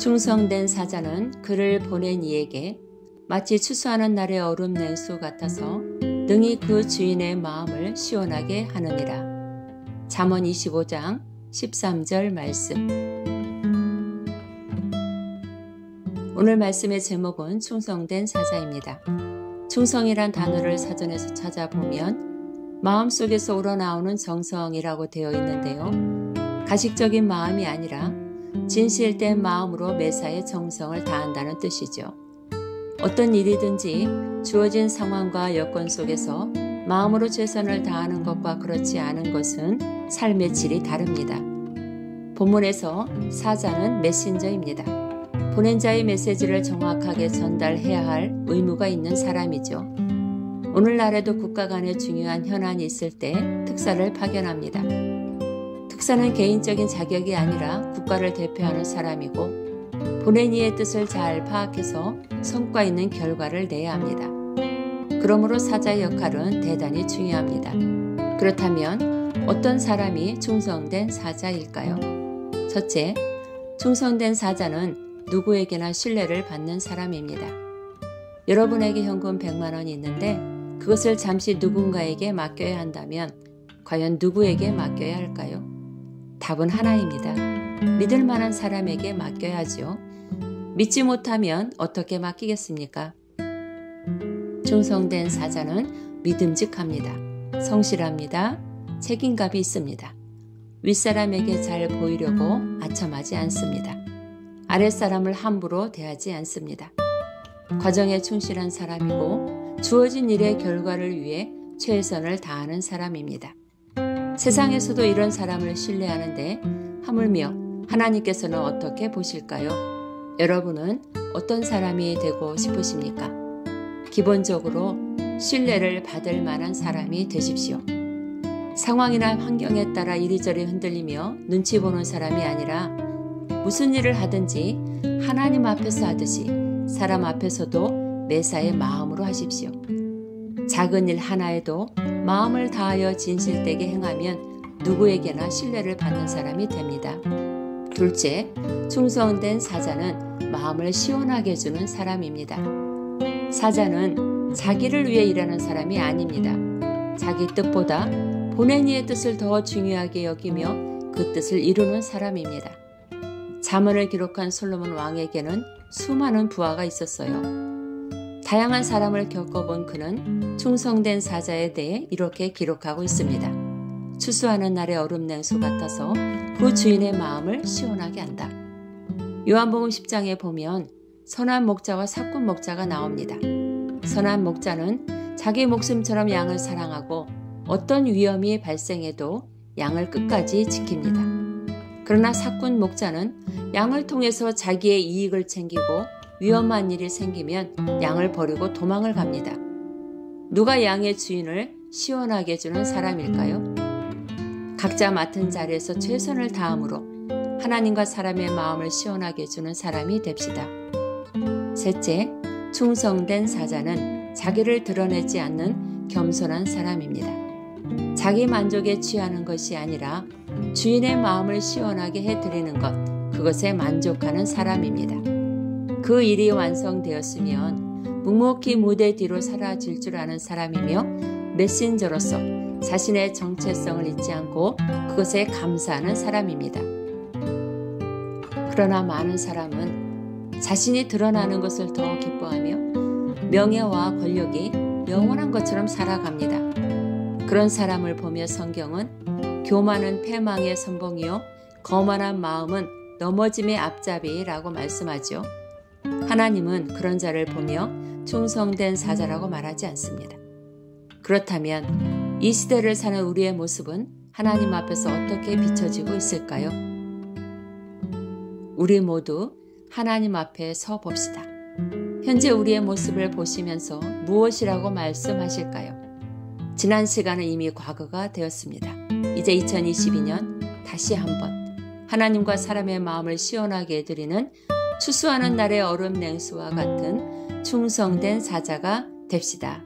충성된 사자는 그를 보낸 이에게 마치 추수하는 날의 얼음 냉수 같아서 능히 그 주인의 마음을 시원하게 하느니라. 잠언 25장 13절 말씀. 오늘 말씀의 제목은 충성된 사자입니다. 충성이란 단어를 사전에서 찾아보면 마음속에서 우러나오는 정성이라고 되어 있는데요. 가식적인 마음이 아니라 진실된 마음으로 매사에 정성을 다한다는 뜻이죠. 어떤 일이든지 주어진 상황과 여건 속에서 마음으로 최선을 다하는 것과 그렇지 않은 것은 삶의 질이 다릅니다. 본문에서 사자는 메신저입니다. 보낸 자의 메시지를 정확하게 전달해야 할 의무가 있는 사람이죠. 오늘날에도 국가 간에 중요한 현안이 있을 때 특사를 파견합니다. 특사는 개인적인 자격이 아니라 국가를 대표하는 사람이고 보낸 이의 뜻을 잘 파악해서 성과 있는 결과를 내야 합니다. 그러므로 사자의 역할은 대단히 중요합니다. 그렇다면 어떤 사람이 충성된 사자일까요? 첫째, 충성된 사자는 누구에게나 신뢰를 받는 사람입니다. 여러분에게 현금 100만 원이 있는데 그것을 잠시 누군가에게 맡겨야 한다면 과연 누구에게 맡겨야 할까요? 답은 하나입니다. 믿을 만한 사람에게 맡겨야죠. 믿지 못하면 어떻게 맡기겠습니까? 충성된 사자는 믿음직합니다. 성실합니다. 책임감이 있습니다. 윗사람에게 잘 보이려고 아첨하지 않습니다. 아랫사람을 함부로 대하지 않습니다. 과정에 충실한 사람이고 주어진 일의 결과를 위해 최선을 다하는 사람입니다. 세상에서도 이런 사람을 신뢰하는데 하물며 하나님께서는 어떻게 보실까요? 여러분은 어떤 사람이 되고 싶으십니까? 기본적으로 신뢰를 받을 만한 사람이 되십시오. 상황이나 환경에 따라 이리저리 흔들리며 눈치 보는 사람이 아니라 무슨 일을 하든지 하나님 앞에서 하듯이 사람 앞에서도 매사에 마음으로 하십시오. 작은 일 하나에도 마음을 다하여 진실되게 행하면 누구에게나 신뢰를 받는 사람이 됩니다. 둘째, 충성된 사자는 마음을 시원하게 해주는 사람입니다. 사자는 자기를 위해 일하는 사람이 아닙니다. 자기 뜻보다 보낸 이의 뜻을 더 중요하게 여기며 그 뜻을 이루는 사람입니다. 잠언을 기록한 솔로몬 왕에게는 수많은 부하가 있었어요. 다양한 사람을 겪어본 그는 충성된 사자에 대해 이렇게 기록하고 있습니다. 추수하는 날의 얼음 냉수 같아서 그 주인의 마음을 시원하게 한다. 요한복음 10장에 보면 선한 목자와 삭군 목자가 나옵니다. 선한 목자는 자기 목숨처럼 양을 사랑하고 어떤 위험이 발생해도 양을 끝까지 지킵니다. 그러나 삭군 목자는 양을 통해서 자기의 이익을 챙기고 위험한 일이 생기면 양을 버리고 도망을 갑니다. 누가 양의 주인을 시원하게 해주는 사람일까요? 각자 맡은 자리에서 최선을 다함으로 하나님과 사람의 마음을 시원하게 해주는 사람이 됩시다. 셋째, 충성된 사자는 자기를 드러내지 않는 겸손한 사람입니다. 자기 만족에 취하는 것이 아니라 주인의 마음을 시원하게 해드리는 것, 그것에 만족하는 사람입니다. 그 일이 완성되었으면 묵묵히 무대 뒤로 사라질 줄 아는 사람이며 메신저로서 자신의 정체성을 잊지 않고 그것에 감사하는 사람입니다. 그러나 많은 사람은 자신이 드러나는 것을 더 기뻐하며 명예와 권력이 영원한 것처럼 살아갑니다. 그런 사람을 보며 성경은 교만은 패망의 선봉이요 거만한 마음은 넘어짐의 앞잡이라고 말씀하죠. 하나님은 그런 자를 보며 충성된 사자라고 말하지 않습니다. 그렇다면 이 시대를 사는 우리의 모습은 하나님 앞에서 어떻게 비춰지고 있을까요? 우리 모두 하나님 앞에 서 봅시다. 현재 우리의 모습을 보시면서 무엇이라고 말씀하실까요? 지난 시간은 이미 과거가 되었습니다. 이제 2022년 다시 한번 하나님과 사람의 마음을 시원하게 해드리는 추수하는 날의 얼음 냉수와 같은 충성된 사자가 됩시다.